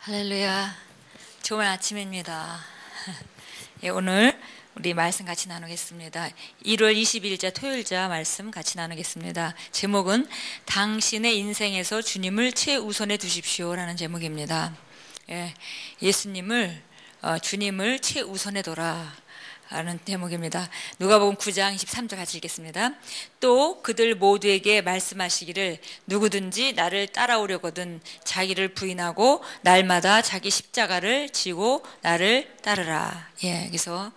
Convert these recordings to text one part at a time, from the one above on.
할렐루야. 좋은 아침입니다. 예, 오늘 우리 말씀 같이 나누겠습니다. 1월 22일자 토요일자 말씀 같이 나누겠습니다. 제목은 당신의 인생에서 주님을 최우선에 두십시오라는 제목입니다. 예, 예수님을 주님을 최우선에 둬라 라는 제목입니다. 누가복음 9장 23절 같이 읽겠습니다. 또 그들 모두에게 말씀하시기를 누구든지 나를 따라오려거든 자기를 부인하고 날마다 자기 십자가를 지고 나를 따르라. 예, 그래서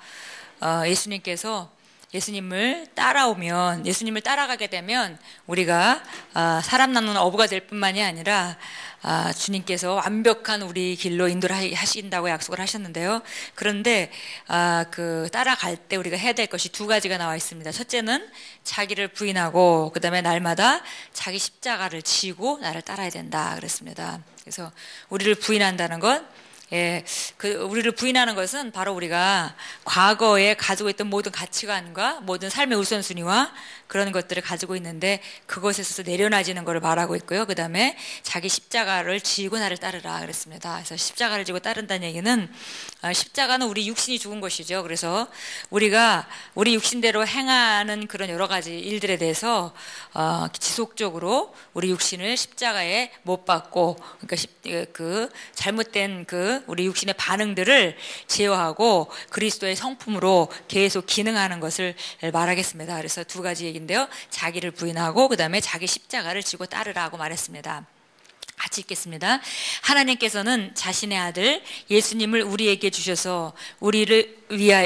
예수님께서 예수님을 따라오면, 예수님을 따라가게 되면 우리가 사람 낳는 어부가 될 뿐만이 아니라 주님께서 완벽한 우리 길로 인도를 하신다고 약속을 하셨는데요. 그런데 그 따라갈 때 우리가 해야 될 것이 두 가지가 나와 있습니다. 첫째는 자기를 부인하고 그 다음에 날마다 자기 십자가를 지고 나를 따라야 된다 그랬습니다. 그래서 우리를 부인한다는 것, 예, 우리를 부인하는 것은 바로 우리가 과거에 가지고 있던 모든 가치관과 모든 삶의 우선순위와 그런 것들을 가지고 있는데 그것에서 내려놔지는 것을 말하고 있고요. 그 다음에 자기 십자가를 지고 나를 따르라 그랬습니다. 그래서 십자가를 지고 따른다는 얘기는 십자가는 우리 육신이 죽은 것이죠. 그래서 우리가 우리 육신대로 행하는 그런 여러 가지 일들에 대해서 지속적으로 우리 육신을 십자가에 못 박고, 그러니까 그 잘못된 우리 육신의 반응들을 제어하고 그리스도의 성품으로 계속 기능하는 것을 말하겠습니다. 그래서 두 가지 얘기인데요. 자기를 부인하고 그 다음에 자기 십자가를 지고 따르라고 말했습니다. 같이 읽겠습니다. 하나님께서는 자신의 아들 예수님을 우리에게 주셔서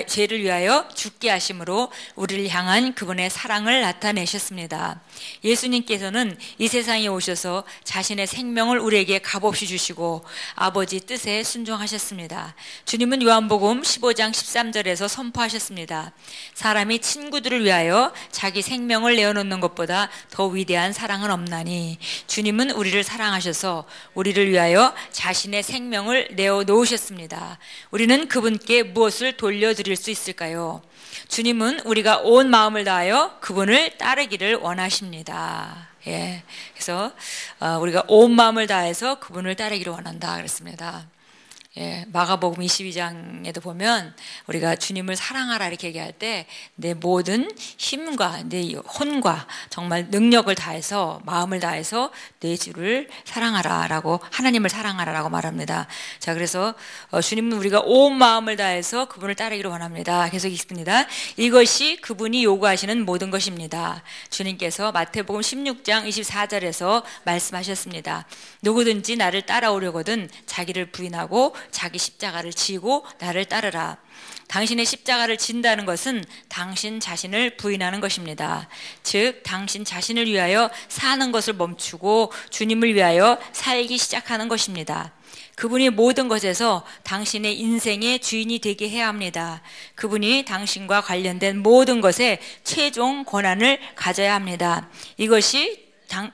죄를 위하여 죽게 하심으로 우리를 향한 그분의 사랑을 나타내셨습니다. 예수님께서는 이 세상에 오셔서 자신의 생명을 우리에게 값없이 주시고 아버지 뜻에 순종하셨습니다. 주님은 요한복음 15장 13절에서 선포하셨습니다. 사람이 친구들을 위하여 자기 생명을 내어놓는 것보다 더 위대한 사랑은 없나니 주님은 우리를 사랑하셔서 우리를 위하여 자신의 생명을 내어놓으셨습니다. 우리는 그분께 무엇을 돌려드릴 수 있을까요? 주님은 우리가 온 마음을 다하여 그분을 따르기를 원하십니다. 예, 그래서 우리가 온 마음을 다해서 그분을 따르기를 원한다 그랬습니다. 예, 마가복음 22장에도 보면 우리가 주님을 사랑하라 이렇게 얘기할 때 내 모든 힘과 내 혼과 정말 능력을 다해서 마음을 다해서 내 주를 사랑하라 라고, 하나님을 사랑하라 라고 말합니다. 자, 그래서 주님은 우리가 온 마음을 다해서 그분을 따르기를 원합니다. 계속 읽습니다. 이것이 그분이 요구하시는 모든 것입니다. 주님께서 마태복음 16장 24절에서 말씀하셨습니다. 누구든지 나를 따라오려거든 자기를 부인하고 자기 십자가를 지고 나를 따르라. 당신의 십자가를 진다는 것은 당신 자신을 부인하는 것입니다. 즉 당신 자신을 위하여 사는 것을 멈추고 주님을 위하여 살기 시작하는 것입니다. 그분이 모든 것에서 당신의 인생의 주인이 되게 해야 합니다. 그분이 당신과 관련된 모든 것에 최종 권한을 가져야 합니다. 이것이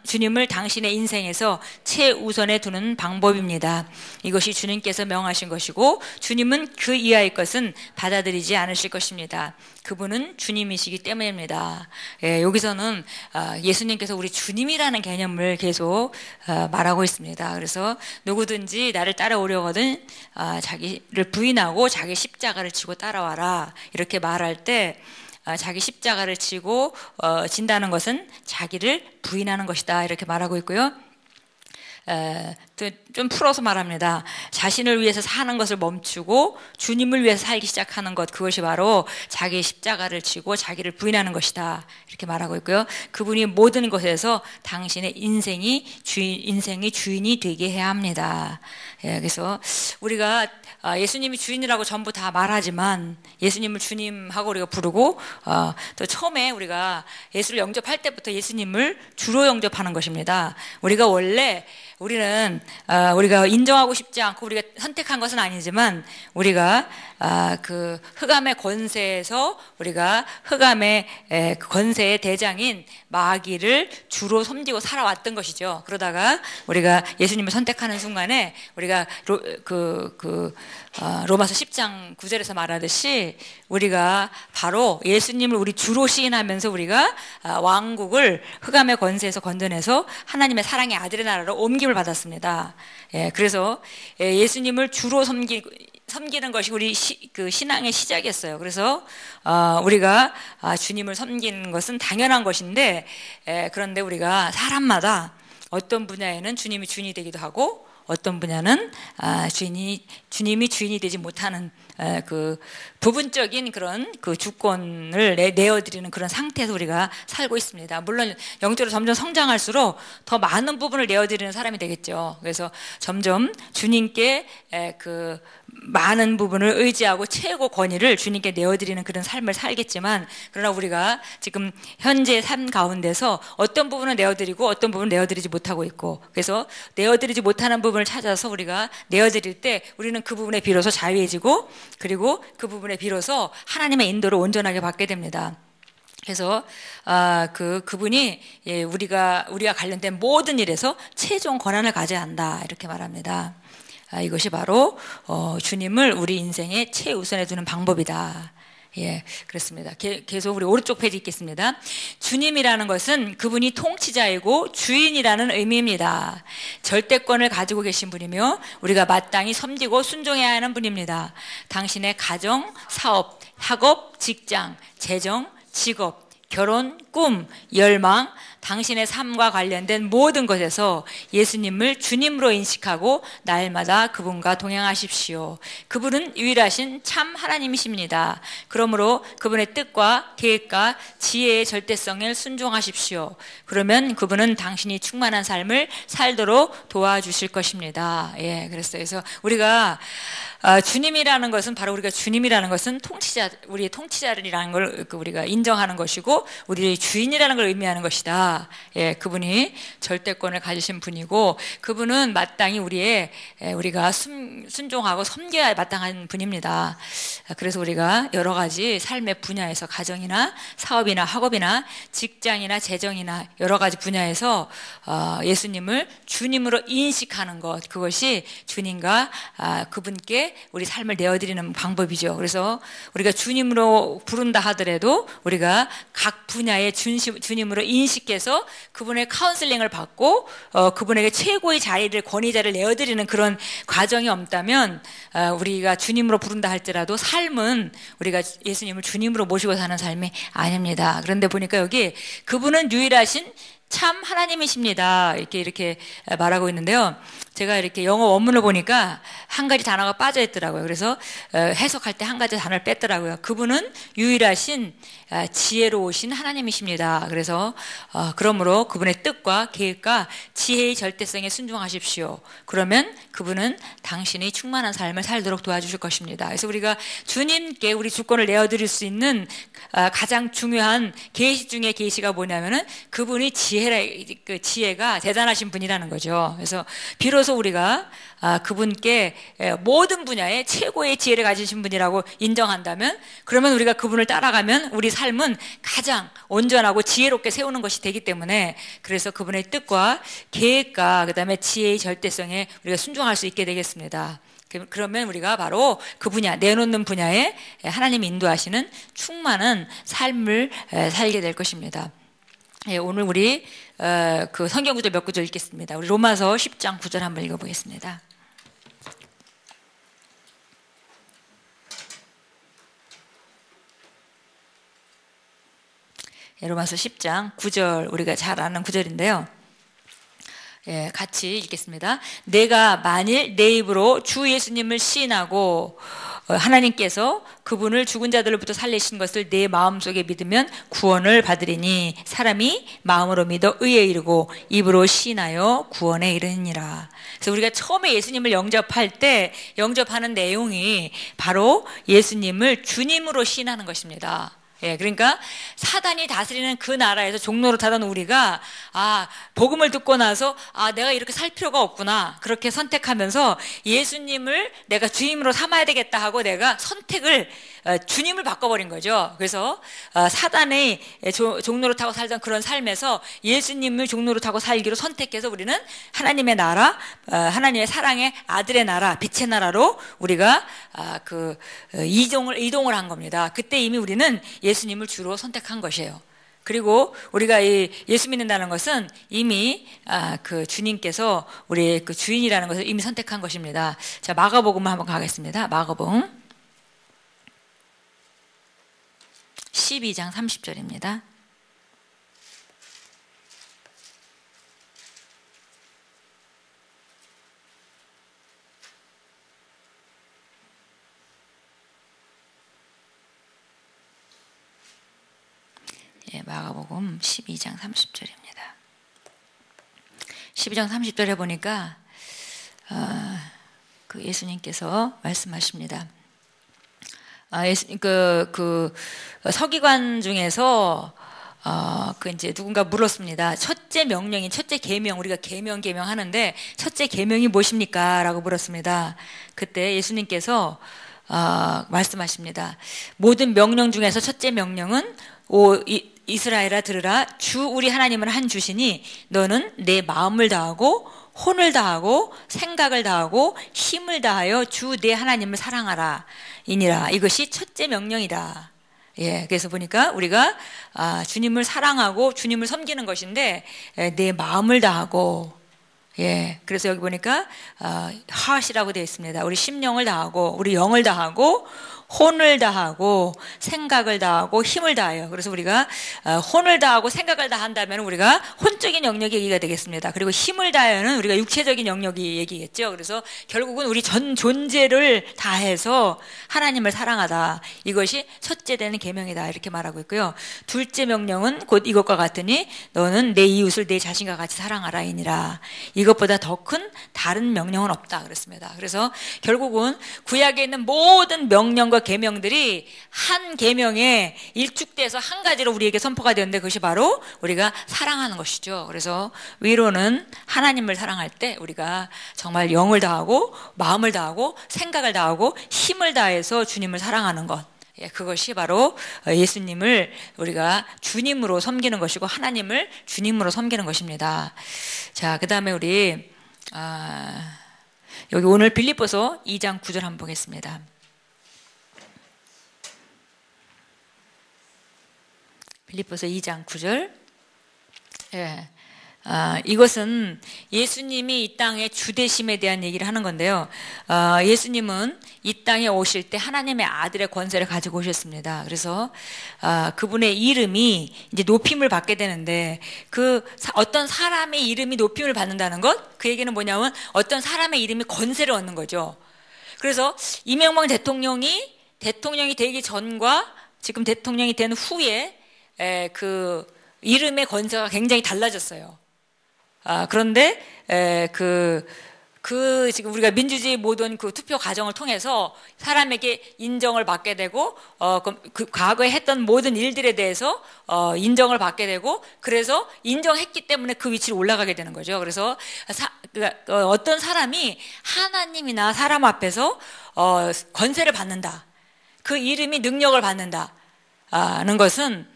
주님을 당신의 인생에서 최우선에 두는 방법입니다. 이것이 주님께서 명하신 것이고 주님은 그 이하의 것은 받아들이지 않으실 것입니다. 그분은 주님이시기 때문입니다. 예, 여기서는 예수님께서 우리 주님이라는 개념을 계속 말하고 있습니다. 그래서 누구든지 나를 따라오려거든 자기를 부인하고 자기 십자가를 지고 따라와라 이렇게 말할 때 자기 십자가를 지고 진다는 것은 자기를 부인하는 것이다 이렇게 말하고 있고요. 좀 풀어서 말합니다. 자신을 위해서 사는 것을 멈추고 주님을 위해서 살기 시작하는 것, 그것이 바로 자기의 십자가를 지고 자기를 부인하는 것이다 이렇게 말하고 있고요. 그분이 모든 것에서 당신의 인생이 주인이 되게 해야 합니다. 예, 그래서 우리가 예수님이 주인이라고 전부 다 말하지만 예수님을 주님하고 우리가 부르고 또 처음에 우리가 예수를 영접할 때부터 예수님을 주로 영접하는 것입니다. 우리는 우리가 인정하고 싶지 않고 우리가 선택한 것은 아니지만 우리가 그 흑암의 권세에서 우리가 흑암의 권세의 대장인 마귀를 주로 섬기고 살아왔던 것이죠. 그러다가 우리가 예수님을 선택하는 순간에 우리가 로마서 10장 9절에서 말하듯이 우리가 바로 예수님을 우리 주로 시인하면서 우리가 왕국을 흑암의 권세에서 건져내서 하나님의 사랑의 아들의 나라로 옮김을 받았습니다. 것입니다. 예, 그래서 예수님을 주로 섬기는 것이 우리 그 신앙의 시작이었어요. 그래서 우리가 주님을 섬기는 것은 당연한 것인데, 그런데 우리가 사람마다 어떤 분야에는 주님이 주인이 되기도 하고 어떤 분야는 주님이 주인이 되지 못하는 그 부분적인 그런 그 주권을 내어드리는 그런 상태에서 우리가 살고 있습니다. 물론 영적으로 점점 성장할수록 더 많은 부분을 내어드리는 사람이 되겠죠. 그래서 점점 주님께 그 많은 부분을 의지하고 최고 권위를 주님께 내어드리는 그런 삶을 살겠지만, 그러나 우리가 지금 현재 삶 가운데서 어떤 부분은 내어드리고 어떤 부분은 내어드리지 못하고 있고, 그래서 내어드리지 못하는 부분을 찾아서 우리가 내어드릴 때 우리는 그 부분에 비로소 자유해지고, 그리고 그 부분에 비로소 하나님의 인도를 온전하게 받게 됩니다. 그래서 그분이 우리가 관련된 모든 일에서 최종 권한을 가져야 한다, 이렇게 말합니다. 이것이 바로 주님을 우리 인생에 최우선에 두는 방법이다. 예, 그렇습니다. 계속 우리 오른쪽 페이지 읽겠습니다. 주님이라는 것은 그분이 통치자이고 주인이라는 의미입니다. 절대권을 가지고 계신 분이며 우리가 마땅히 섬기고 순종해야 하는 분입니다. 당신의 가정, 사업, 학업, 직장, 재정, 직업, 결혼, 꿈, 열망, 당신의 삶과 관련된 모든 것에서 예수님을 주님으로 인식하고 날마다 그분과 동행하십시오. 그분은 유일하신 참 하나님이십니다. 그러므로 그분의 뜻과 계획과 지혜의 절대성에 순종하십시오. 그러면 그분은 당신이 충만한 삶을 살도록 도와주실 것입니다. 예, 그래서 우리가 주님이라는 것은, 바로 우리가 주님이라는 것은 우리의 통치자이라는 걸 우리가 인정하는 것이고 우리의 주인이라는 걸 의미하는 것이다. 예, 그분이 절대권을 가지신 분이고 그분은 마땅히 우리가 순종하고 섬겨야 마땅한 분입니다. 그래서 우리가 여러 가지 삶의 분야에서, 가정이나 사업이나 학업이나 직장이나 재정이나 여러 가지 분야에서 예수님을 주님으로 인식하는 것, 그것이 주님과 그분께 우리 삶을 내어드리는 방법이죠. 그래서 우리가 주님으로 부른다 하더라도 우리가 각 분야의 주님으로 인식해서 그분의 카운슬링을 받고 그분에게 최고의 권위자를 내어드리는 그런 과정이 없다면 우리가 주님으로 부른다 할지라도 삶은 우리가 예수님을 주님으로 모시고 사는 삶이 아닙니다. 그런데 보니까 여기 그분은 유일하신 참 하나님이십니다, 이렇게 말하고 있는데요. 제가 이렇게 영어 원문을 보니까 한 가지 단어가 빠져 있더라고요. 그래서 해석할 때 한 가지 단어를 뺐더라고요. 그분은 유일하신 지혜로우신 하나님이십니다. 그래서 그러므로 그분의 뜻과 계획과 지혜의 절대성에 순종하십시오. 그러면 그분은 당신이 충만한 삶을 살도록 도와주실 것입니다. 그래서 우리가 주님께 우리 주권을 내어드릴 수 있는 가장 중요한 계시 중에 계시가 뭐냐면은 그분이 지혜가 대단하신 분이라는 거죠. 그래서 비로소 우리가 그분께 모든 분야에 최고의 지혜를 가지신 분이라고 인정한다면, 그러면 우리가 그분을 따라가면 우리 삶은 가장 온전하고 지혜롭게 세우는 것이 되기 때문에, 그래서 그분의 뜻과 계획과 그다음에 지혜의 절대성에 우리가 순종할 수 있게 되겠습니다. 그러면 우리가 바로 그 분야, 내놓는 분야에 하나님이 인도하시는 충만한 삶을 살게 될 것입니다. 예, 오늘 우리 그 성경 구절 몇 구절 읽겠습니다. 우리 로마서 10장 9절 한번 읽어보겠습니다. 예, 로마서 10장 9절, 우리가 잘 아는 구절인데요. 예, 같이 읽겠습니다. 내가 만일 내 입으로 주 예수님을 시인하고 하나님께서 그분을 죽은 자들로부터 살리신 것을 내 마음속에 믿으면 구원을 받으리니 사람이 마음으로 믿어 의에 이르고 입으로 시인하여 구원에 이르니라. 그래서 우리가 처음에 예수님을 영접할 때 영접하는 내용이 바로 예수님을 주님으로 시인하는 것입니다. 예, 그러니까 사단이 다스리는 그 나라에서 종노릇하던 우리가 복음을 듣고 나서 내가 이렇게 살 필요가 없구나, 그렇게 선택하면서 예수님을 내가 주님으로 삼아야 되겠다 하고 내가 선택을 주님을 바꿔버린 거죠. 그래서 사단의 종노릇하고 살던 그런 삶에서 예수님을 종노릇하고 살기로 선택해서 우리는 하나님의 나라, 하나님의 사랑의 아들의 나라, 빛의 나라로 우리가 이동을 한 겁니다. 그때 이미 우리는 예수님을 주로 선택한 것이에요. 그리고 우리가 이 예수 믿는다는 것은 이미 그 주님께서 우리의 그 주인이라는 것을 이미 선택한 것입니다. 자, 마가복음 한번 가겠습니다. 마가복음 12장 30절입니다. 마가복음 12장 30절입니다. 12장 30절에 보니까 그 예수님께서 말씀하십니다. 그 서기관 중에서 그 이제 누군가 물었습니다. 첫째 명령인 첫째 계명, 우리가 계명 하는데 첫째 계명이 무엇입니까? 라고 물었습니다. 그때 예수님께서 말씀하십니다. 모든 명령 중에서 첫째 명령은 이스라엘아 들으라, 주 우리 하나님은 한 주시니 너는 내 마음을 다하고 혼을 다하고 생각을 다하고 힘을 다하여 주 내 하나님을 사랑하라 이니라. 이것이 첫째 명령이다. 예, 그래서 보니까 우리가 주님을 사랑하고 주님을 섬기는 것인데 내 마음을 다하고, 예, 그래서 여기 보니까 heart이라고 되어 있습니다. 우리 심령을 다하고 우리 영을 다하고 혼을 다하고 생각을 다하고 힘을 다해요. 그래서 우리가 혼을 다하고 생각을 다한다면 우리가 혼적인 영역이 얘기가 되겠습니다. 그리고 힘을 다하는 우리가 육체적인 영역이 얘기겠죠. 그래서 결국은 우리 전 존재를 다해서 하나님을 사랑하다. 이것이 첫째 되는 계명이다. 이렇게 말하고 있고요. 둘째 명령은 곧 이것과 같으니 너는 내 이웃을 내 자신과 같이 사랑하라이니라. 이것보다 더 큰 다른 명령은 없다. 그랬습니다. 그래서 결국은 구약에 있는 모든 명령과 계명들이 한 계명에 일축돼서 한 가지로 우리에게 선포가 되었는데 그것이 바로 우리가 사랑하는 것이죠. 그래서 위로는 하나님을 사랑할 때 우리가 정말 영을 다하고 마음을 다하고 생각을 다하고 힘을 다해서 주님을 사랑하는 것, 그것이 바로 예수님을 우리가 주님으로 섬기는 것이고 하나님을 주님으로 섬기는 것입니다. 자, 그 다음에 우리 여기 오늘 빌립보서 2장 9절 한번 보겠습니다. 빌립보서 2장 9절. 예. 이것은 예수님이 이 땅의 주되심에 대한 얘기를 하는 건데요. 예수님은 이 땅에 오실 때 하나님의 아들의 권세를 가지고 오셨습니다. 그래서 그분의 이름이 이제 높임을 받게 되는데 어떤 사람의 이름이 높임을 받는다는 것, 그 얘기는 뭐냐면 어떤 사람의 이름이 권세를 얻는 거죠. 그래서 이명박 대통령이 되기 전과 지금 대통령이 된 후에 그 이름의 권세가 굉장히 달라졌어요. 그런데 지금 우리가 민주주의 모든 그 투표 과정을 통해서 사람에게 인정을 받게 되고 그 과거에 했던 모든 일들에 대해서 인정을 받게 되고, 그래서 인정했기 때문에 그 위치로 올라가게 되는 거죠. 그래서 어떤 사람이 하나님이나 사람 앞에서 권세를 받는다, 그 이름이 능력을 받는다는 것은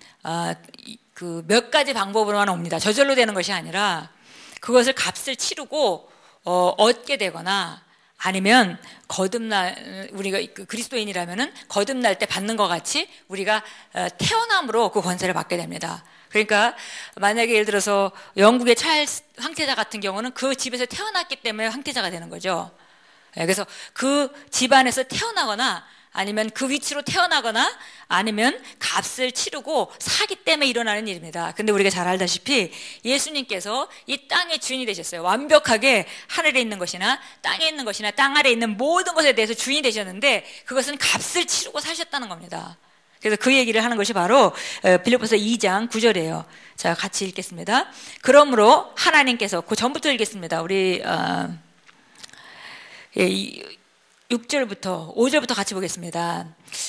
그 몇 가지 방법으로만 옵니다. 저절로 되는 것이 아니라 그것을 값을 치르고 얻게 되거나, 아니면 우리가 그리스도인이라면은 거듭날 때 받는 것 같이 우리가 태어남으로 그 권세를 받게 됩니다. 그러니까 만약에 예를 들어서 영국의 찰스 황태자 같은 경우는 그 집에서 태어났기 때문에 황태자가 되는 거죠. 그래서 그 집안에서 태어나거나 아니면 그 위치로 태어나거나 아니면 값을 치르고 사기 때문에 일어나는 일입니다. 근데 우리가 잘 알다시피 예수님께서 이 땅의 주인이 되셨어요. 완벽하게 하늘에 있는 것이나 땅에 있는 것이나 땅 아래에 있는 모든 것에 대해서 주인이 되셨는데 그것은 값을 치르고 사셨다는 겁니다. 그래서 그 얘기를 하는 것이 바로 빌립보서 2장 9절이에요. 자, 같이 읽겠습니다. 그러므로 하나님께서, 그 전부터 읽겠습니다. 우리 6절부터 5절부터 같이 보겠습니다.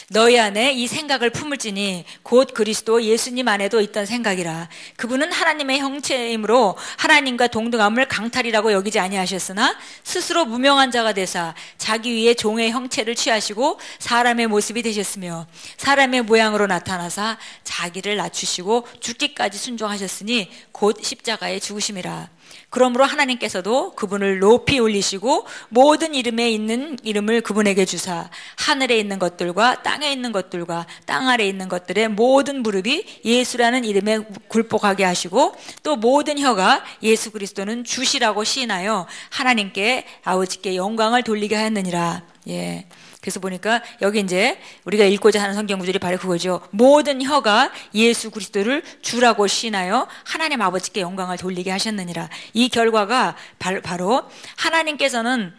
너희 안에 이 생각을 품을지니 곧 그리스도 예수님 안에도 있던 생각이라. 그분은 하나님의 형체이므로 하나님과 동등함을 강탈이라고 여기지 아니하셨으나 스스로 무명한 자가 되사 자기 위에 종의 형체를 취하시고 사람의 모습이 되셨으며 사람의 모양으로 나타나사 자기를 낮추시고 죽기까지 순종하셨으니 곧 십자가에 죽으심이라. 그러므로 하나님께서도 그분을 높이 올리시고 모든 이름에 있는 이름을 그분에게 주사 하늘에 있는 것들과 땅에 있는 것들과 땅 아래에 있는 것들의 모든 무릎이 예수라는 이름에 굴복하게 하시고 또 모든 혀가 예수 그리스도는 주시라고 시인하여 하나님께 아버지께 영광을 돌리게 하였느니라. 예. 그래서 보니까 여기 이제 우리가 읽고자 하는 성경 구절이 바로 그거죠. 모든 혀가 예수 그리스도를 주라고 시인하여 하나님 아버지께 영광을 돌리게 하셨느니라. 이 결과가 바로 하나님께서는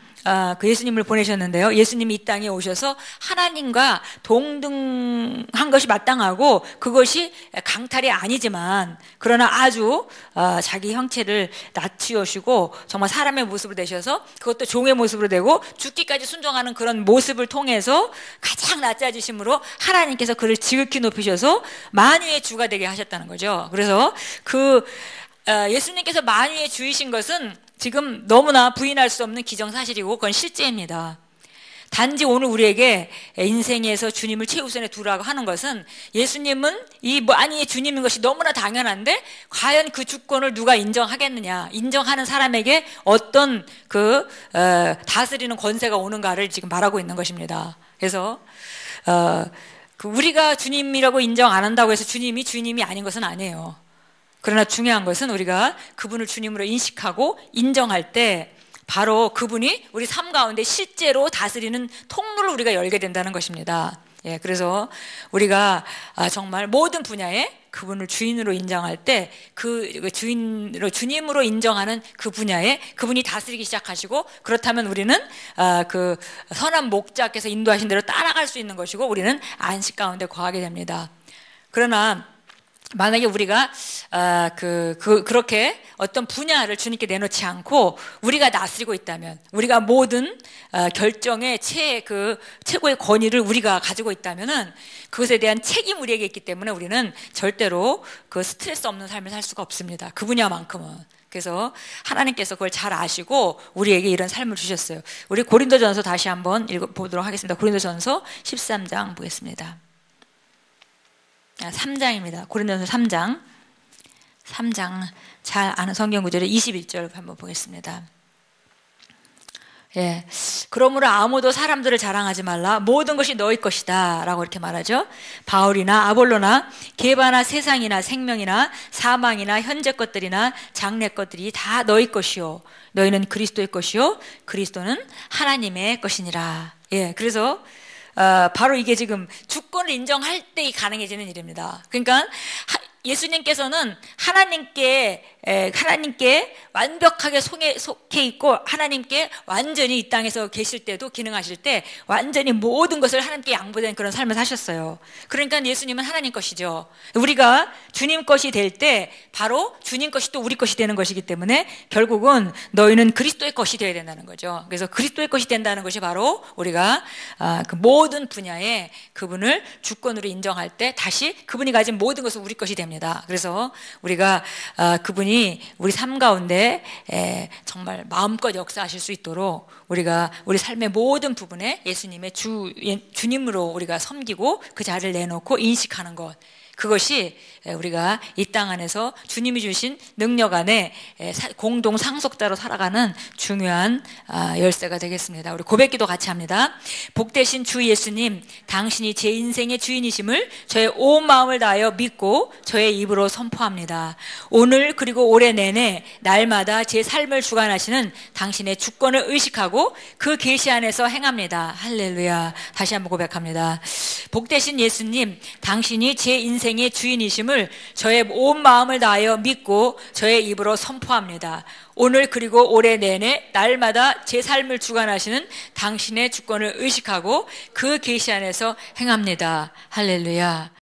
그 예수님을 보내셨는데요. 예수님이 이 땅에 오셔서 하나님과 동등한 것이 마땅하고 그것이 강탈이 아니지만 그러나 아주 자기 형체를 낮추시고 정말 사람의 모습으로 되셔서 그것도 종의 모습으로 되고 죽기까지 순종하는 그런 모습을 통해서 가장 낮아지심으로 하나님께서 그를 지극히 높이셔서 만유의 주가 되게 하셨다는 거죠. 그래서 예수님께서 만유의 주이신 것은 지금 너무나 부인할 수 없는 기정사실이고 그건 실제입니다. 단지 오늘 우리에게 인생에서 주님을 최우선에 두라고 하는 것은 예수님은 이 만유의 주님인 것이 너무나 당연한데 과연 그 주권을 누가 인정하겠느냐, 인정하는 사람에게 어떤 다스리는 권세가 오는가를 지금 말하고 있는 것입니다. 그래서 우리가 주님이라고 인정 안 한다고 해서 주님이 아닌 것은 아니에요. 그러나 중요한 것은 우리가 그분을 주님으로 인식하고 인정할 때 바로 그분이 우리 삶 가운데 실제로 다스리는 통로를 우리가 열게 된다는 것입니다. 예, 그래서 우리가 정말 모든 분야에 그분을 주인으로 인정할 때 주님으로 인정하는 그 분야에 그분이 다스리기 시작하시고 그렇다면 우리는 그 선한 목자께서 인도하신 대로 따라갈 수 있는 것이고 우리는 안식 가운데 거하게 됩니다. 그러나 만약에 우리가 그렇게 어떤 분야를 주님께 내놓지 않고 우리가 다스리고 있다면, 우리가 모든 결정의 최고의 권위를 우리가 가지고 있다면은 그것에 대한 책임 우리에게 있기 때문에 우리는 절대로 그 스트레스 없는 삶을 살 수가 없습니다. 그 분야만큼은. 그래서 하나님께서 그걸 잘 아시고 우리에게 이런 삶을 주셨어요. 우리 고린도전서 다시 한번 읽어보도록 하겠습니다. 고린도전서 13장 보겠습니다. 3장입니다. 고린도전서 3장 잘 아는 성경 구절의 21절 한번 보겠습니다. 예, 그러므로 아무도 사람들을 자랑하지 말라. 모든 것이 너희 것이다 라고 이렇게 말하죠. 바울이나 아볼로나 게바나 세상이나 생명이나 사망이나 현재 것들이나 장래 것들이 다 너희 것이요 너희는 그리스도의 것이요 그리스도는 하나님의 것이니라. 예, 그래서 바로 이게 지금 주권을 인정할 때 가능해지는 일입니다. 그러니까 예수님께서는 하나님께 완벽하게 속해 있고 하나님께 완전히 이 땅에서 계실 때도 기능하실 때 완전히 모든 것을 하나님께 양보된 그런 삶을 사셨어요. 그러니까 예수님은 하나님 것이죠. 우리가 주님 것이 될 때 바로 주님 것이 또 우리 것이 되는 것이기 때문에 결국은 너희는 그리스도의 것이 되어야 된다는 거죠. 그래서 그리스도의 것이 된다는 것이 바로 우리가 그 모든 분야에 그분을 주권으로 인정할 때 다시 그분이 가진 모든 것은 우리 것이 됩니다. 그래서 우리가 그분이 우리 삶 가운데 정말 마음껏 역사하실 수 있도록 우리가 우리 삶의 모든 부분에 예수님의 주님으로 우리가 섬기고 그 자리를 내놓고 인식하는 것, 그것이 우리가 이 땅 안에서 주님이 주신 능력 안에 공동 상속자로 살아가는 중요한 열쇠가 되겠습니다. 우리 고백기도 같이 합니다. 복되신 주 예수님, 당신이 제 인생의 주인이심을 저의 온 마음을 다하여 믿고 저의 입으로 선포합니다. 오늘 그리고 올해 내내 날마다 제 삶을 주관하시는 당신의 주권을 의식하고 그 계시 안에서 행합니다. 할렐루야. 다시 한번 고백합니다. 복되신 예수님, 당신이 제 인생의 주인이심을 저의 온 마음을 다하여 믿고 저의 입으로 선포합니다. 오늘 그리고 올해 내내 날마다 제 삶을 주관하시는 당신의 주권을 의식하고 그 계시 안에서 행합니다. 할렐루야.